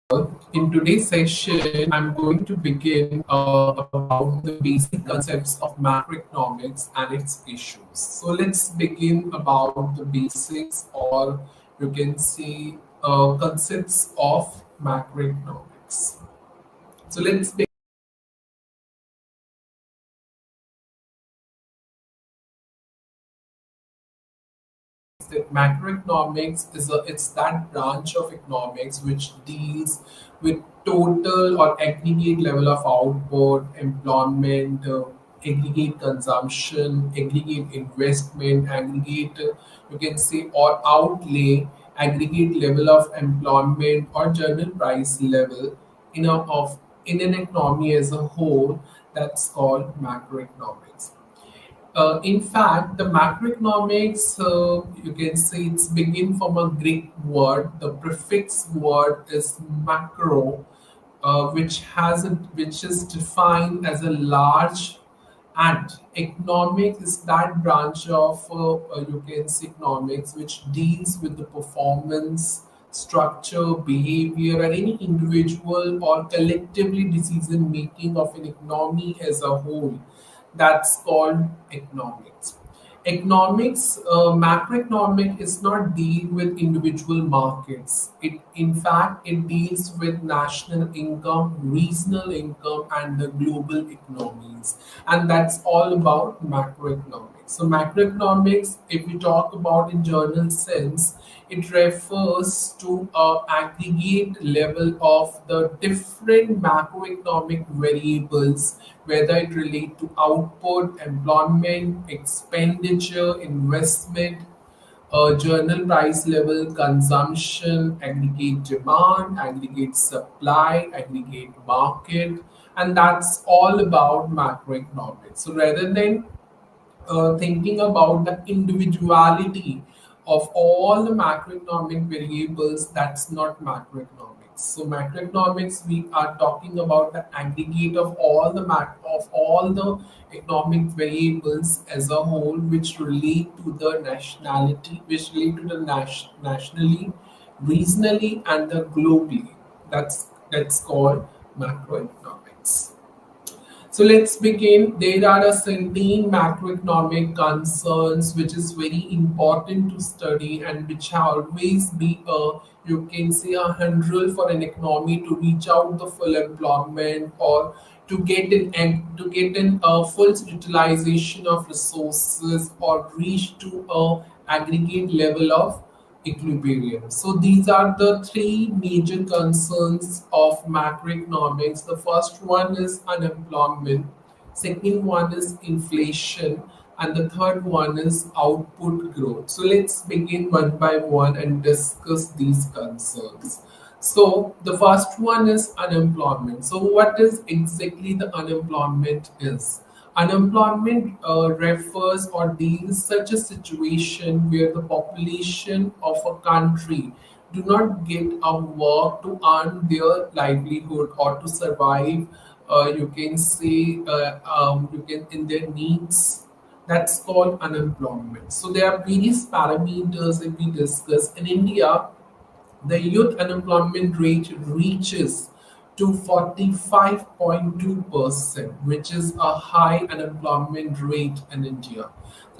In today's session, I'm going to begin about the basic concepts of macroeconomics and its issues. So let's begin about the basics, or you can say concepts of macroeconomics. So let's that macroeconomics is it's that branch of economics which deals with total or aggregate level of output, employment, aggregate consumption, aggregate investment, aggregate you can say or outlay, aggregate level of employment or general price level in an economy as a whole. That's called macroeconomics. In fact, the macroeconomics, you can say it's begin from a Greek word. The prefix word is macro, which is defined as a large, and economics is that branch of you can say economics which deals with the performance, structure, behavior, and any individual or collectively decision making of an economy as a whole. That's called economics. Economics, macroeconomic is not deal with individual markets. It, in fact, it deals with national income, regional income, and the global economies. And that's all about macroeconomics. So macroeconomics, if we talk about in general sense, it refers to a aggregate level of the different macroeconomic variables, whether it relate to output, employment, expenditure, investment, journal price level, consumption, aggregate demand, aggregate supply, aggregate market, and that's all about macroeconomics. So rather than thinking about the individuality of all the macroeconomic variables, that's not macroeconomics. So macroeconomics, we are talking about the aggregate of all the economic variables as a whole, which relate to the nationality, which relate to the nationally, regionally, and the globally. That's called macroeconomics. So let's begin. There are a certain macroeconomic concerns which is very important to study and which always be a you can say a hurdle for an economy to reach out the full employment or to get in a full utilization of resources or reach to a aggregate level of equilibrium. So these are the three major concerns of macroeconomics. The first one is unemployment, second one is inflation, and the third one is output growth. So let's begin one by one and discuss these concerns. So the first one is unemployment. So what is exactly the unemployment is? Unemployment refers or deals such a situation where the population of a country do not get a work to earn their livelihood or to survive. You can say you can in their needs. That's called unemployment. So there are various parameters that we discuss in India. The youth unemployment rate reaches to 45.2%, which is a high unemployment rate in India.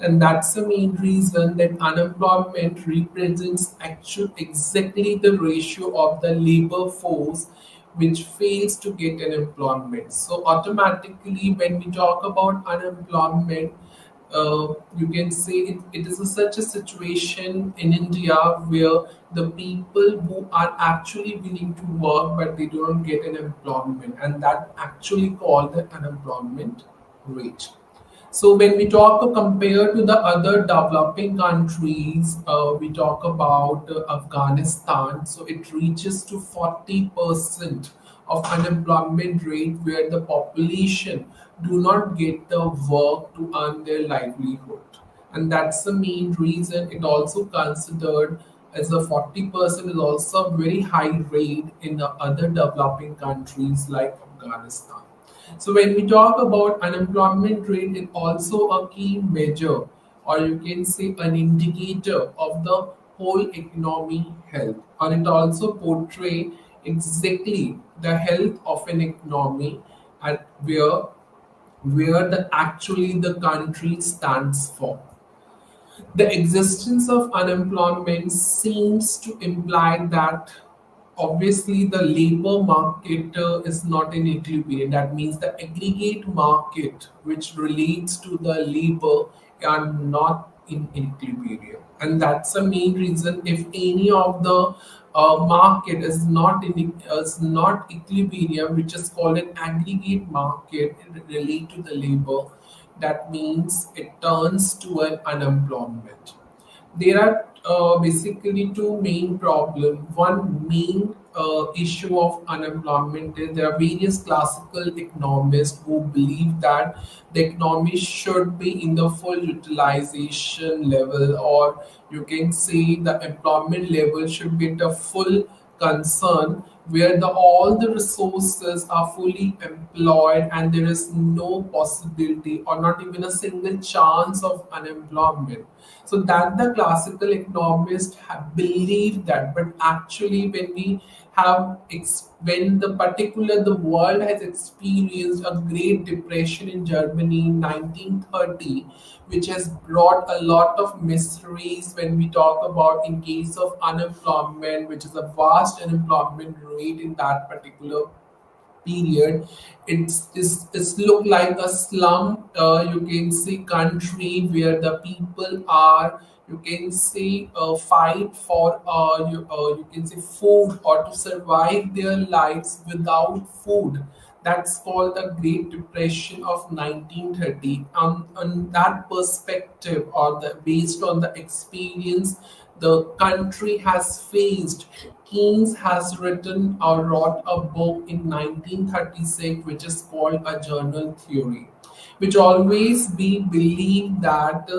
And that's the main reason that unemployment represents actual exactly the ratio of the labor force which fails to get an employment. So automatically when we talk about unemployment, you can say it is such a situation in India where the people who are actually willing to work but they don't get an employment, and that actually called the unemployment rate. So when we talk compared to the other developing countries, we talk about Afghanistan. So it reaches to 40% of unemployment rate, where the population do not get the work to earn their livelihood, and that's the main reason it also considered as a 40% is also a very high rate in the other developing countries like Afghanistan. So when we talk about unemployment rate, it also a key measure, or you can say an indicator of the whole economy health, or it also portray exactly the health of an economy and where the actually the country stands for. The existence of unemployment seems to imply that obviously the labor market is not in equilibrium. That means the aggregate market, which relates to the labor, are not in equilibrium, and that's the main reason. If any of the market is not equilibrium, which is called an aggregate market, relate to the labor, that means it turns to an unemployment. There are basically two main problems. One main issue of unemployment is there are various classical economists who believe that the economy should be in the full utilization level, or you can say the employment level should be at a full concern where the all the resources are fully employed and there is no possibility or not even a single chance of unemployment. So that the classical economists have believed that, but actually when we when the particular the world has experienced a great depression in Germany in 1930, which has brought a lot of mysteries when we talk about in case of unemployment, which is a vast unemployment rate in that particular period. It's look like a slum, you can see country where the people are, you can see fight for you can say food or to survive their lives without food. That's called the Great Depression of 1930. On that perspective, or the based on the experience the country has faced, Keynes has written or wrote a book in 1936 which is called A Journal Theory, which always be believed that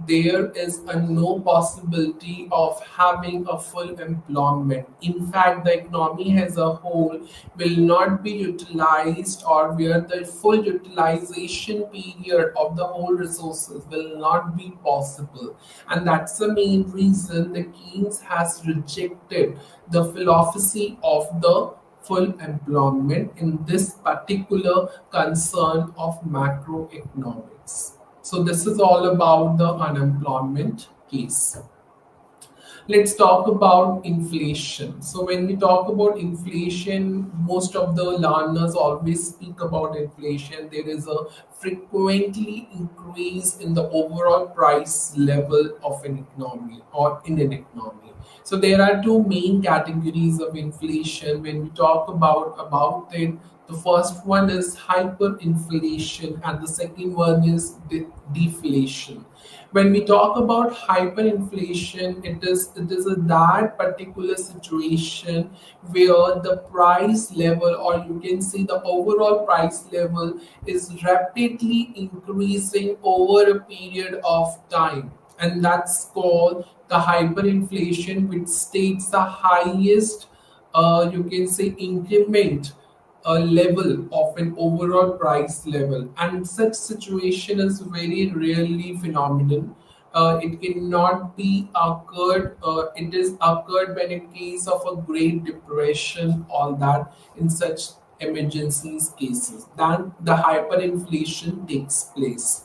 there is a no possibility of having a full employment. In fact, the economy as a whole will not be utilized, or where the full utilization period of the whole resources will not be possible. And that's the main reason the Keynes has rejected the philosophy of the full employment in this particular concern of macroeconomics. So this is all about the unemployment case. Let's talk about inflation. So when we talk about inflation, most of the learners always speak about inflation. There is a frequently increase in the overall price level of an economy or in an economy. So there are two main categories of inflation when we talk about it. The first one is hyperinflation and the second one is deflation. When we talk about hyperinflation, it is a that particular situation where the price level, or you can see the overall price level, is rapidly increasing over a period of time, and that's called the hyperinflation, which states the highest you can say increment a level of an overall price level, and such situation is very rarely phenomenon. It cannot be occurred. It is occurred when in case of a Great Depression, all that in such emergencies cases, then the hyperinflation takes place.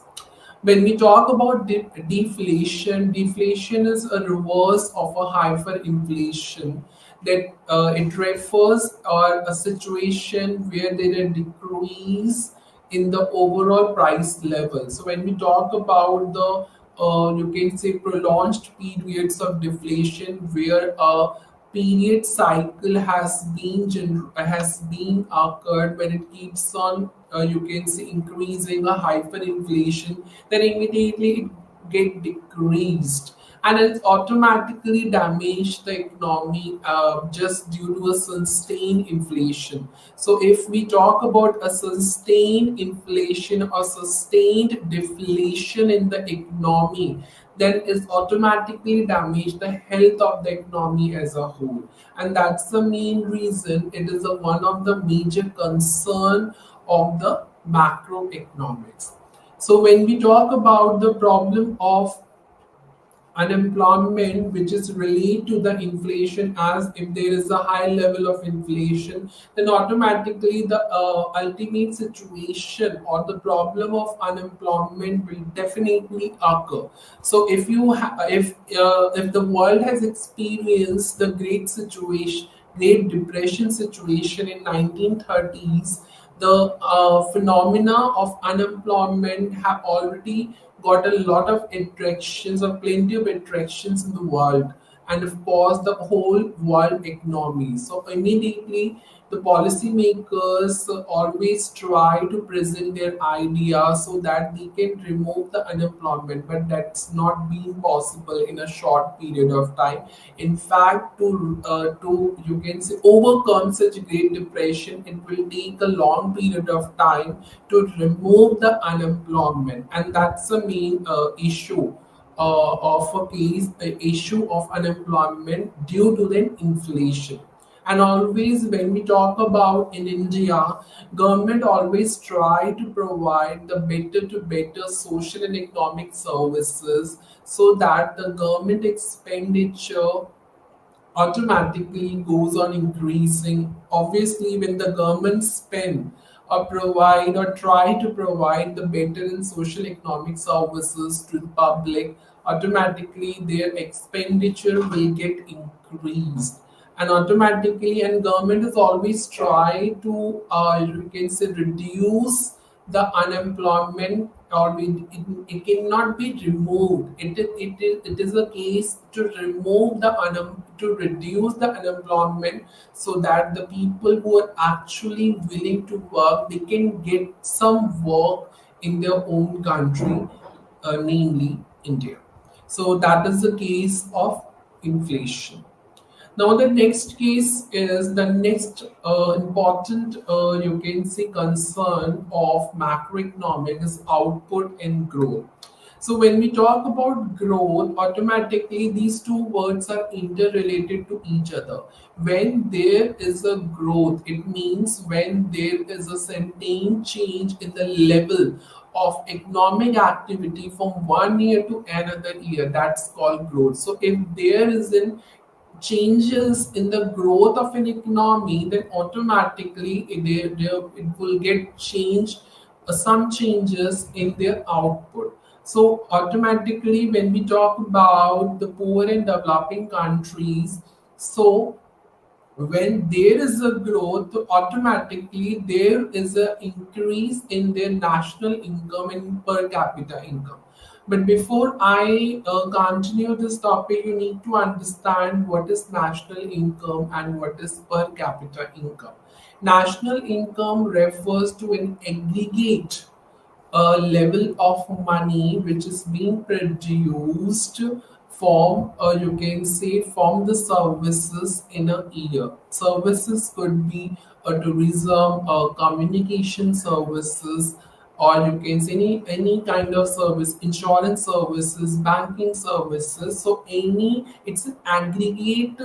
When we talk about deflation, deflation is a reverse of a hyperinflation. That it refers or a situation where there is a decrease in the overall price level. So when we talk about the you can say prolonged periods of deflation where a period cycle has been occurred when it keeps on you can say increasing a hyperinflation, then immediately it get decreased and it automatically damage the economy just due to a sustained inflation. So if we talk about a sustained inflation or sustained deflation in the economy, then it automatically damage the health of the economy as a whole. And that's the main reason it is one of the major concern of the macroeconomics. So when we talk about the problem of unemployment which is related to the inflation, as if there is a high level of inflation, then automatically the ultimate situation or the problem of unemployment will definitely occur. So if the world has experienced the great depression situation in 1930s, the phenomena of unemployment have already got a lot of attractions or plenty of attractions in the world, and of course the whole world economy. So immediately the policymakers always try to present their ideas so that they can remove the unemployment, but that's not being possible in a short period of time. In fact, to you can say overcome such a great depression, it will take a long period of time to remove the unemployment, and that's the main issue of a case, issue of unemployment due to the inflation. And always when we talk about in India, government always try to provide the better to better social and economic services so that the government expenditure automatically goes on increasing. Obviously, when the government spend or provide or try to provide the better and social economic services to the public, automatically their expenditure will get increased. And automatically, and government is always try to you can say reduce the unemployment, or it cannot be removed. It is a case to remove the to reduce the unemployment so that the people who are actually willing to work, they can get some work in their own country, namely India. So that is the case of inflation. Now, the next case is the next important, you can say, concern of macroeconomic is output and growth. So, when we talk about growth, automatically these two words are interrelated to each other. When there is a growth, it means when there is a certain change in the level of economic activity from one year to another year, that's called growth. So, if there is an changes in the growth of an economy, then automatically it will get changed, some changes in their output. So automatically, when we talk about the poor and developing countries, so when there is a growth, automatically there is an increase in their national income and per capita income. But before I continue this topic, you need to understand what is national income and what is per capita income. National income refers to an aggregate level of money which is being produced from, you can say, from the services in a year. Services could be tourism, communication services, or you can say any kind of service, insurance services, banking services. So any, it's an aggregate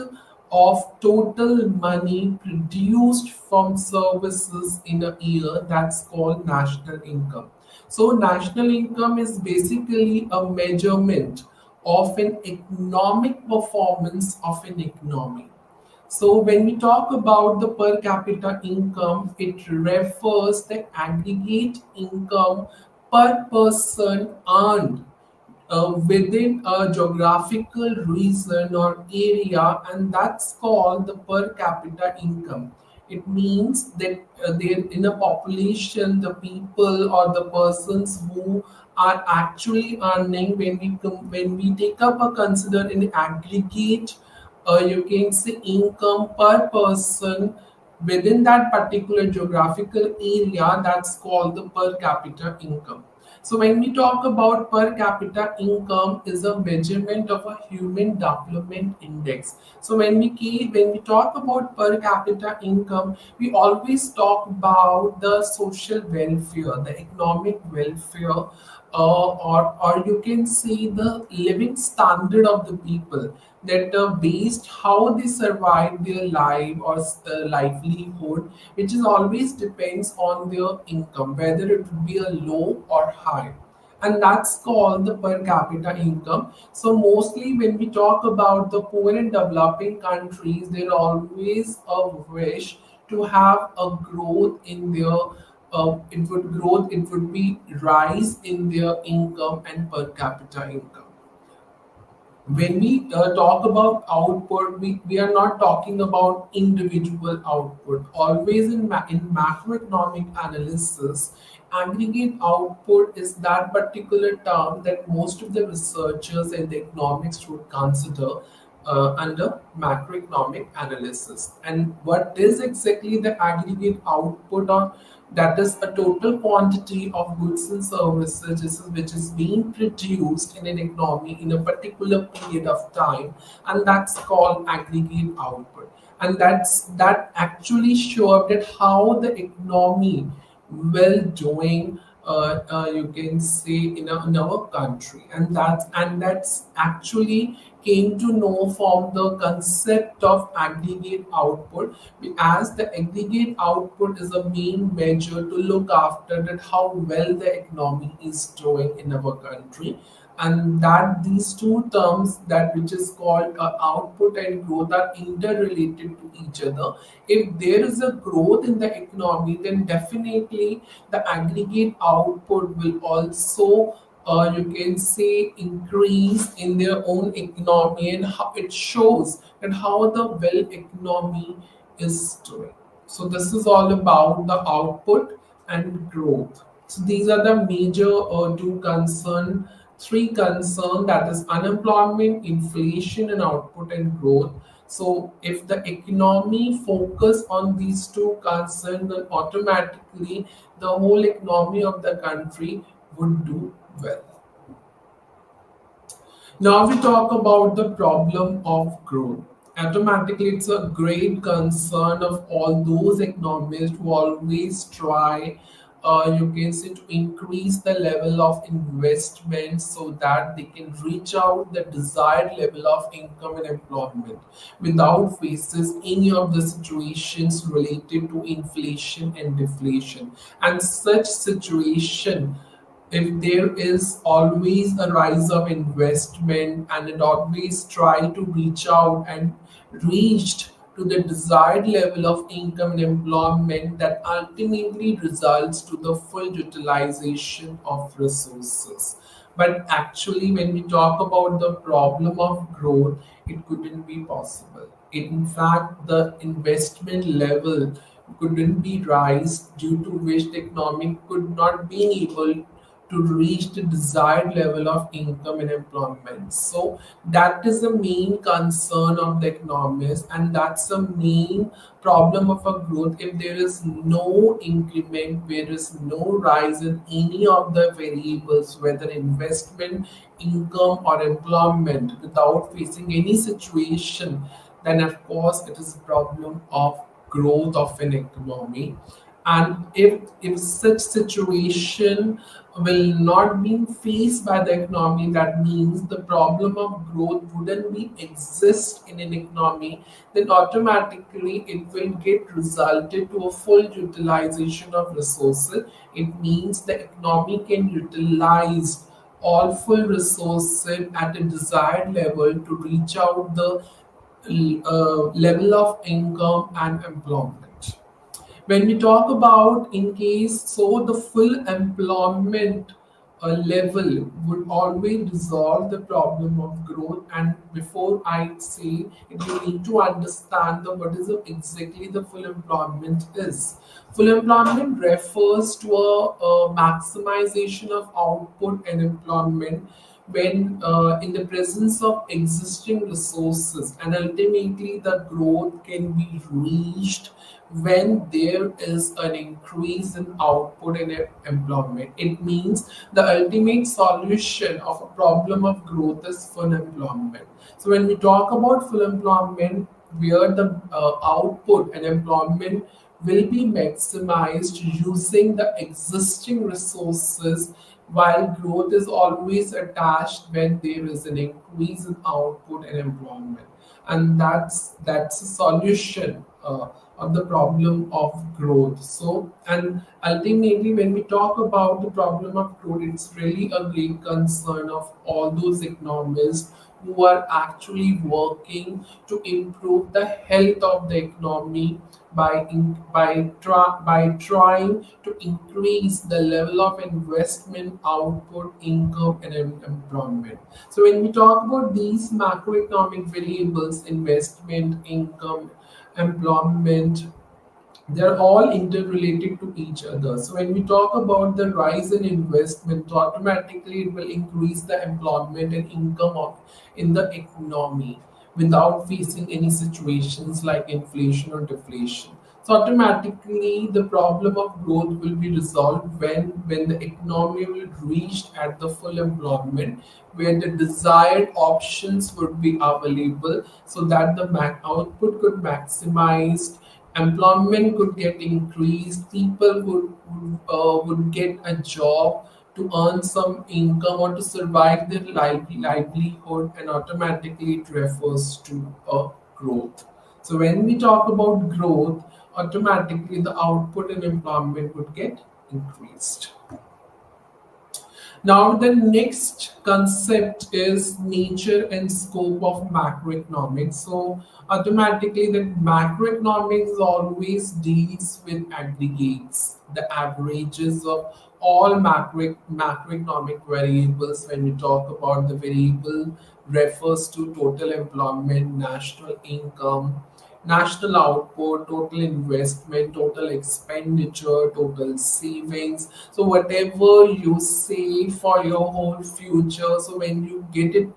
of total money produced from services in a year, that's called national income. So national income is basically a measurement of an economic performance of an economy. So when we talk about the per capita income, it refers the aggregate income per person earned within a geographical region or area, and that's called the per capita income. It means that there in a population, the people or the persons who are actually earning, when we take up a consider an aggregate, you can say income per person within that particular geographical area, that's called the per capita income. So when we talk about per capita income is a measurement of a human development index. So when we talk about per capita income, we always talk about the social welfare, the economic welfare, or you can see the living standard of the people, that based how they survive their life or livelihood, which is always depends on their income, whether it would be a low or high. and that's called the per capita income. So mostly when we talk about the poor and developing countries, there always a wish to have a growth in their it would be rise in their income and per capita income. When we talk about output, we are not talking about individual output. Always in macroeconomic analysis, aggregate output is that particular term that most of the researchers and the economics would consider under macroeconomic analysis. And what is exactly the aggregate output, or that is a total quantity of goods and services which is being produced in an economy in a particular period of time, and that's called aggregate output. And that actually show up that how the economy will doing, you can say, in our country. And that's actually came to know from the concept of aggregate output, as the aggregate output is a main measure to look after that how well the economy is doing in our country. And that these two terms, that which is called output and growth, are interrelated to each other. If there is a growth in the economy, then definitely the aggregate output will also, you can say, increase in their own economy, and how it shows that how the well economy is doing. So this is all about the output and growth. So these are the major three concern, that is unemployment, inflation, and output and growth. So if the economy focus on these two concerns, then automatically the whole economy of the country would do well. Now we talk about the problem of growth. Automatically, it's a great concern of all those economists who always try, you can say, to increase the level of investment so that they can reach out the desired level of income and employment without faces any of the situations related to inflation and deflation. And such situation, if there is always a rise of investment and it always try to reach out and reached to the desired level of income and employment, that ultimately results to the full utilization of resources. But actually, when we talk about the problem of growth, it couldn't be possible. In fact, the investment level couldn't be raised, due to which the economy could not be able to reach the desired level of income and employment. So that is the main concern of the economists, and that's the main problem of a growth. If there is no increment, there is no rise in any of the variables, whether investment, income, or employment, without facing any situation, then of course it is a problem of growth of an economy. And if such situation will not be faced by the economy, that means the problem of growth wouldn't be exist in an economy, then automatically it will get resulted to a full utilization of resources. It means the economy can utilize all full resources at a desired level to reach out the level of income and employment. When we talk about, in case, so the full employment level would always resolve the problem of growth. And before I say it, you need to understand the what is exactly the full employment is. Full employment refers to a maximization of output and employment when in the presence of existing resources, and ultimately the growth can be reached when there is an increase in output and employment. It means the ultimate solution of a problem of growth is full employment. So when we talk about full employment, where the output and employment will be maximized using the existing resources, while growth is always attached when there is an increase in output and employment. And that's a solution uh, on the problem of growth. So, and ultimately, when we talk about the problem of growth, it's really a great concern of all those economists who are actually working to improve the health of the economy by trying to increase the level of investment, output, income, and employment. So when we talk about these macroeconomic variables, investment, income, employment, they're all interrelated to each other. So when we talk about the rise in investment, automatically it will increase the employment and income of in the economy without facing any situations like inflation or deflation. So automatically the problem of growth will be resolved when the economy will reach at the full employment, where the desired options would be available so that the output could maximize, employment could get increased, people would get a job to earn some income or to survive their livelihood, and automatically it refers to a growth. So when we talk about growth, automatically the output and employment would get increased. Now, the next concept is nature and scope of macroeconomics. So, automatically, that macroeconomics always deals with aggregates, the averages of all macroeconomic variables. When we talk about the variable, refers to total employment, national income, national output, total investment, total expenditure, total savings. So whatever you save for your whole future, so when you get it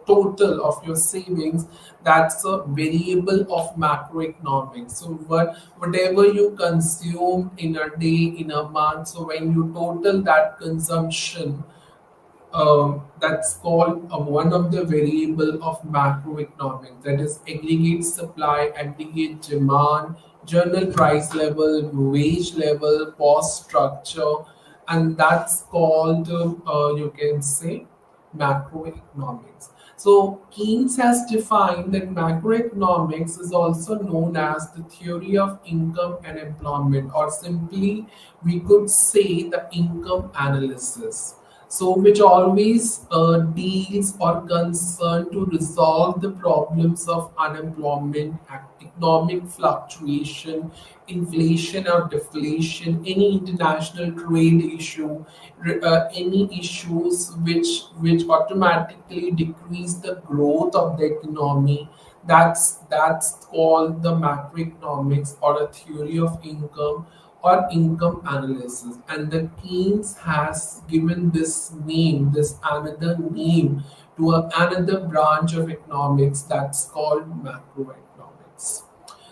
total of your savings, that's a variable of macroeconomics. So whatever you consume in a day, in a month, so when you total that consumption, that's called one of the variable of macroeconomics, that is aggregate supply, aggregate demand, journal price level, wage level, cost structure, and that's called you can say macroeconomics. So Keynes has defined that macroeconomics is also known as the theory of income and employment, or simply we could say the income analysis. So which always deals or concerned to resolve the problems of unemployment, economic fluctuation, inflation or deflation, any international trade issue, any issues which automatically decrease the growth of the economy. That's called the macroeconomics, or a theory of income or income analysis. And the Keynes has given this name, this another name, to another branch of economics, that's called macroeconomics.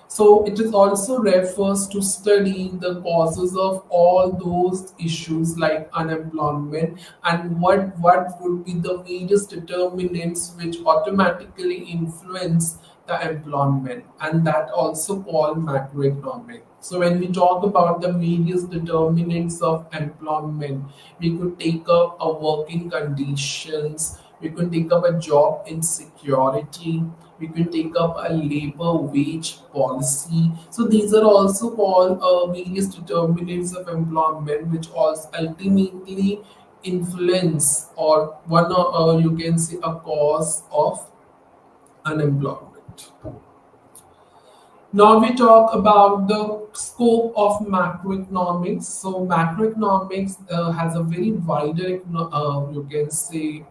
So it is also refers to study the causes of all those issues like unemployment, and what would be the various determinants which automatically influence the employment, and that also called macroeconomic. So when we talk about the various determinants of employment, we could take up a working conditions, we could take up a job insecurity, we can take up a labor wage policy. So these are also called various determinants of employment, which also ultimately influence, or one you can say a cause of unemployment. Now we talk about the scope of macroeconomics. So macroeconomics has a very wider, you can say,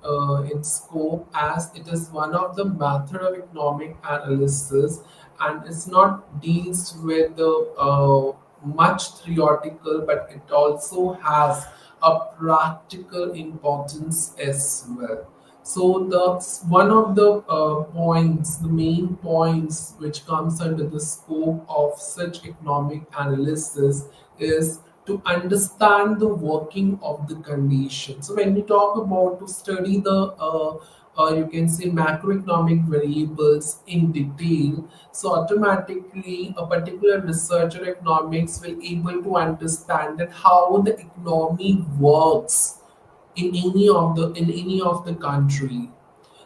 in scope, as it is one of the method of economic analysis, and it's not deals with the much theoretical, but it also has a practical importance as well. So the one of the points, the main points which comes under the scope of such economic analysis is to understand the working of the condition. So when we talk about to study the you can say macroeconomic variables in detail, so automatically a particular researcher economics will able to understand that how the economy works in any of the country.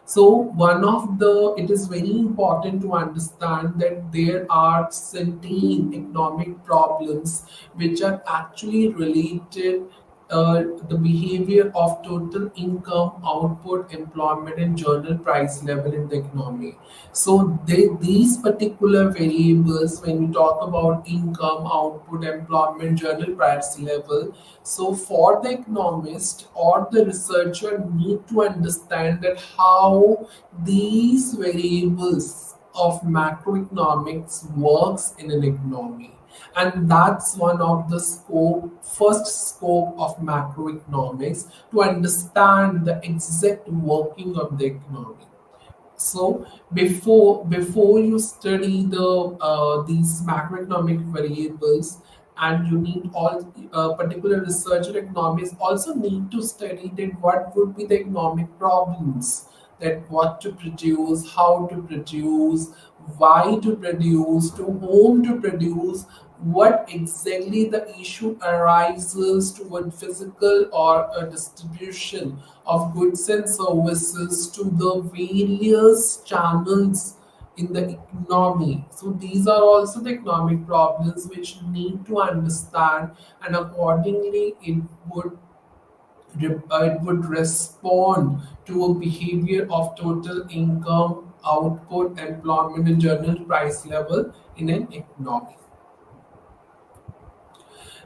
So one of the it is very important to understand that there are certain economic problems which are actually related the behavior of total income, output, employment, and journal price level in the economy. So these particular variables, when we talk about income, output, employment, journal price level, so for the economist or the researcher need to understand that how these variables of macroeconomics works in an economy, and that's one of the first scope of macroeconomics, to understand the exact working of the economy. So before you study these macroeconomic variables, and you need all particular researcher economists also need to study that what would be the economic problems, that what to produce, how to produce, why to produce, to whom to produce, what exactly the issue arises toward physical or a distribution of goods and services to the various channels in the economy. So these are also the economic problems which need to understand, and accordingly it would respond to a behavior of total income, output, employment, and general price level in an economy.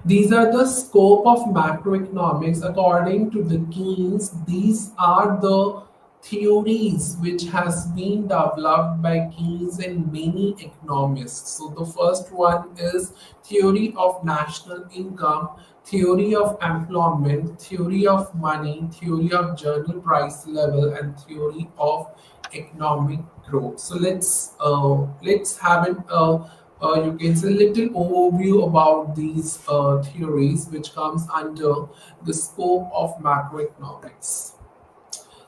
These are the scope of macroeconomics according to the Keynes. These are the theories which has been developed by Keynes and many economists. So the first one is theory of national income, theory of employment, theory of money, theory of journal price level, and theory of economic growth. So let's have it. You can say a little overview about these theories which comes under the scope of macroeconomics.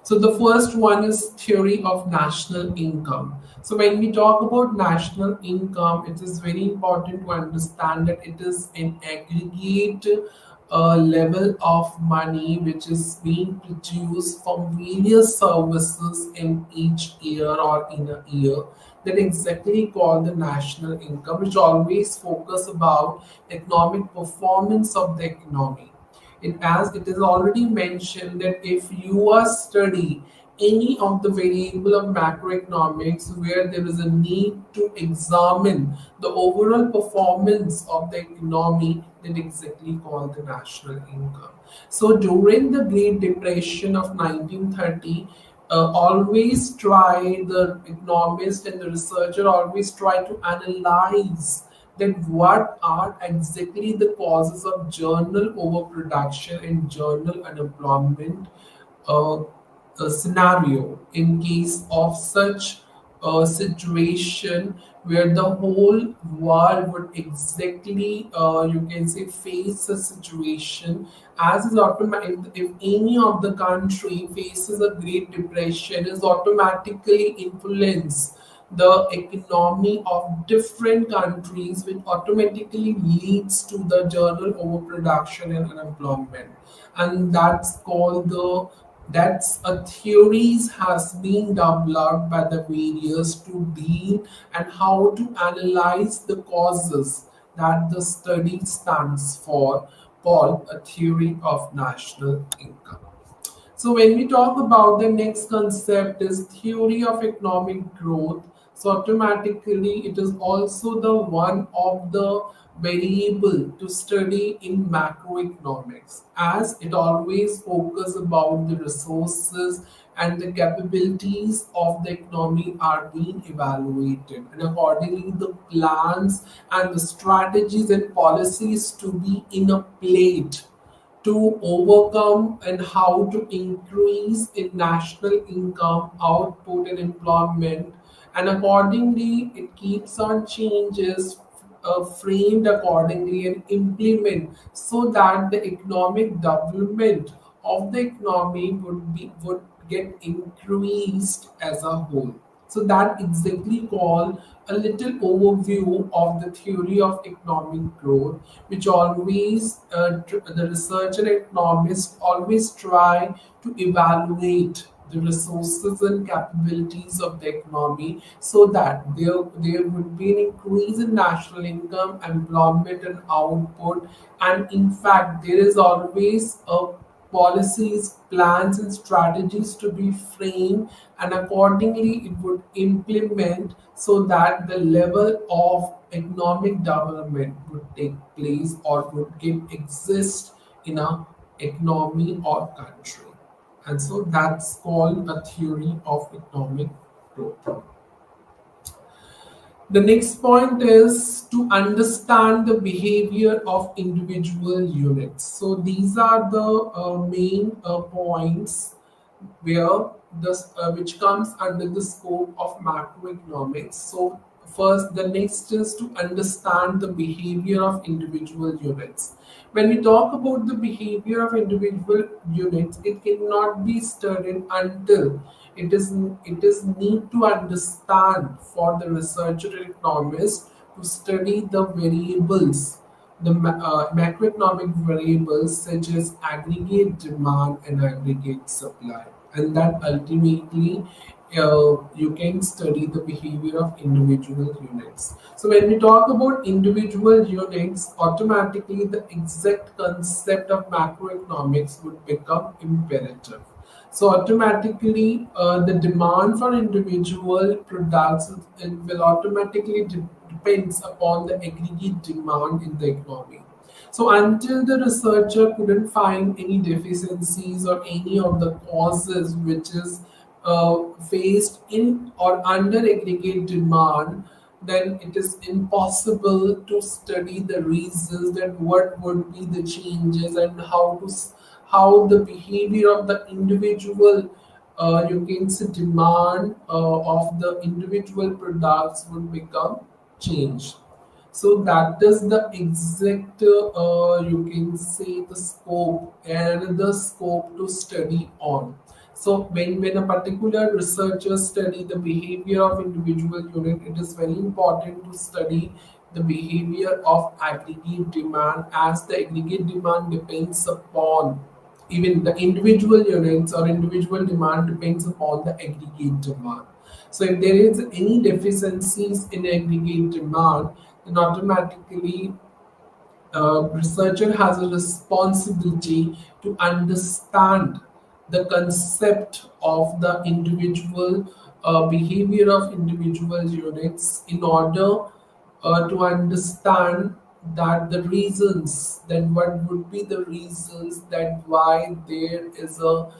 So the first one is theory of national income. So when we talk about national income, it is very important to understand that it is an aggregate level of money which is being produced from various services in each year or in a year, that exactly called the national income, which always focus about economic performance of the economy. As it is already mentioned that if you are study any of the variable of macroeconomics where there is a need to examine the overall performance of the economy, then exactly called the national income. So during the Great Depression of 1930, always try the economist and the researcher always try to analyze that what are exactly the causes of journal overproduction and journal unemployment uh, scenario in case of such a situation where the whole world would exactly you can say face a situation as is automatic. If any of the country faces a great depression, is automatically influence the economy of different countries, which automatically leads to the general overproduction and unemployment. And that's a theories has been developed by the various to deal and how to analyze the causes that the study stands for, called a theory of national income. So when we talk about the next concept is theory of economic growth, so automatically it is also the one of the variable to study in macroeconomics, as it always focuses about the resources and the capabilities of the economy are being evaluated, and accordingly the plans and the strategies and policies to be in a plate to overcome and how to increase in national income, output, and employment. And accordingly, it keeps on changes framed accordingly and implement so that the economic development of the economy would get increased as a whole. So that exactly called a little overview of the theory of economic growth, which always the researcher economists always try to evaluate the resources and capabilities of the economy so that there would be an increase in national income, employment, and output. And in fact, there is always a policies, plans, and strategies to be framed, and accordingly, it would implement so that the level of economic development would take place or would exist in a economy or country. And so that's called a theory of economic growth. The next point is to understand the behavior of individual units. So these are the main points where this which comes under the scope of macroeconomics. So first, the next is to understand the behavior of individual units. When we talk about the behavior of individual units, it cannot be studied until it is need to understand for the researcher and economist to study the variables, the macroeconomic variables such as aggregate demand and aggregate supply, and that ultimately you can study the behavior of individual units. So when we talk about individual units, automatically the exact concept of macroeconomics would become imperative. So automatically, the demand for individual products it will automatically depends upon the aggregate demand in the economy. So until the researcher couldn't find any deficiencies or any of the causes which is faced in or under aggregate demand, then it is impossible to study the reasons that what would be the changes and how the behavior of the individual you can say demand of the individual products would become changed. So that is the exact you can say the scope and the scope to study on. So when a particular researcher study the behavior of individual unit, it is very important to study the behavior of aggregate demand, as the aggregate demand depends upon even the individual units, or individual demand depends upon the aggregate demand. So if there is any deficiencies in aggregate demand, then automatically researcher has a responsibility to understand the concept of the individual behavior of individual units in order to understand that the reasons, then what would be the reasons that why there is a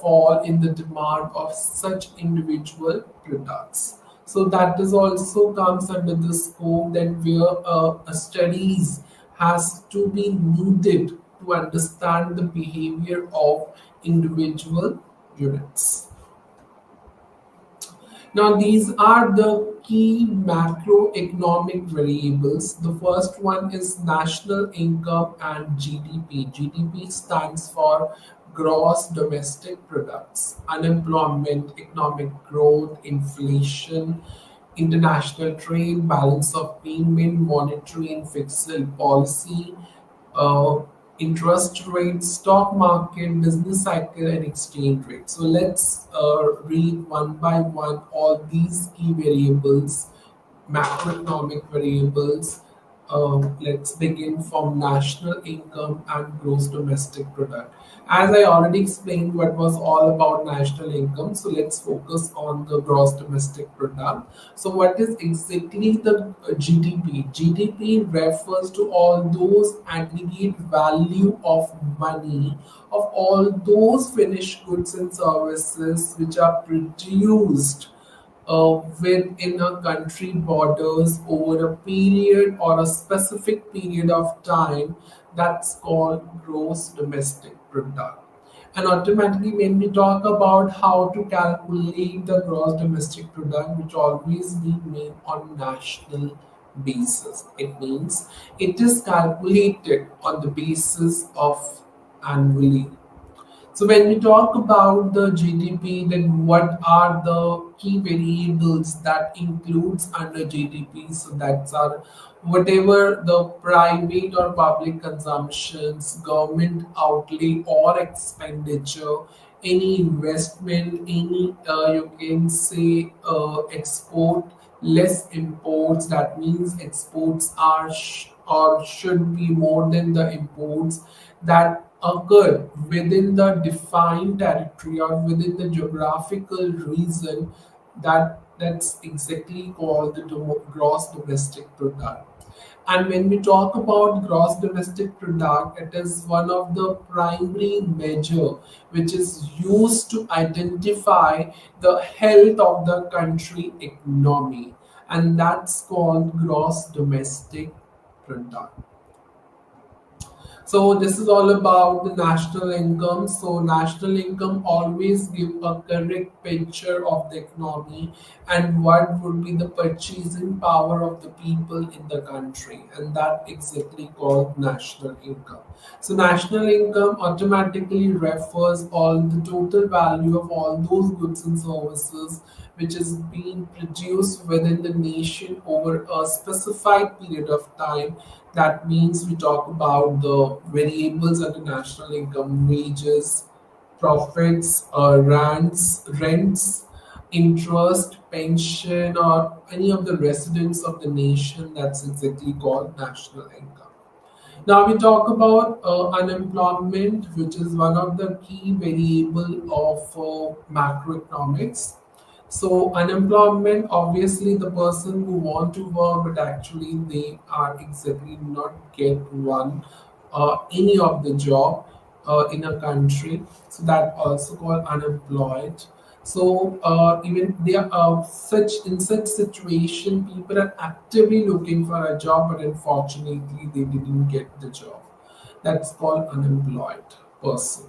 fall in the demand of such individual products. So that is also comes under the scope that where a studies has to be needed to understand the behavior of individual units. Now, these are the key macroeconomic variables. The first one is national income and GDP. GDP stands for gross domestic products, unemployment, economic growth, inflation, international trade, balance of payment, monetary and fiscal policy, uh, interest rate, stock market, business cycle, and exchange rate. So let's read one by one all these key variables, macroeconomic variables. Let's begin from national income and gross domestic product. As I already explained what was all about national income, so let's focus on the gross domestic product. So what is exactly the GDP? GDP refers to all those aggregate value of money of all those finished goods and services which are produced within a country borders over a period or a specific period of time. That's called gross domestic product. And automatically, when we talk about how to calculate the gross domestic product, which always be made on national basis. It means it is calculated on the basis of annually. So when we talk about the GDP, then what are the key variables that includes under GDP? So that's our whatever the private or public consumptions, government outlay or expenditure, any investment, any you can say export, less imports. That means exports are or should be more than the imports that occur within the defined territory or within the geographical region. That's exactly called the gross domestic product. And when we talk about gross domestic product, it is one of the primary measure which is used to identify the health of the country economy, and that's called gross domestic product. So this is all about the national income. So national income always give a correct picture of the economy and what would be the purchasing power of the people in the country, and that exactly called national income. So national income automatically refers all the total value of all those goods and services which is being produced within the nation over a specified period of time. That means we talk about the variables under national income: wages, profits, rents, interest, pension, or any of the residents of the nation. That's exactly called national income. Now we talk about unemployment, which is one of the key variable of macroeconomics. So unemployment, obviously, the person who want to work, but actually they are exactly not get one any of the job in a country. So that also called unemployed. So even they are such in such situation, people are actively looking for a job, but unfortunately they didn't get the job. That's called unemployed person.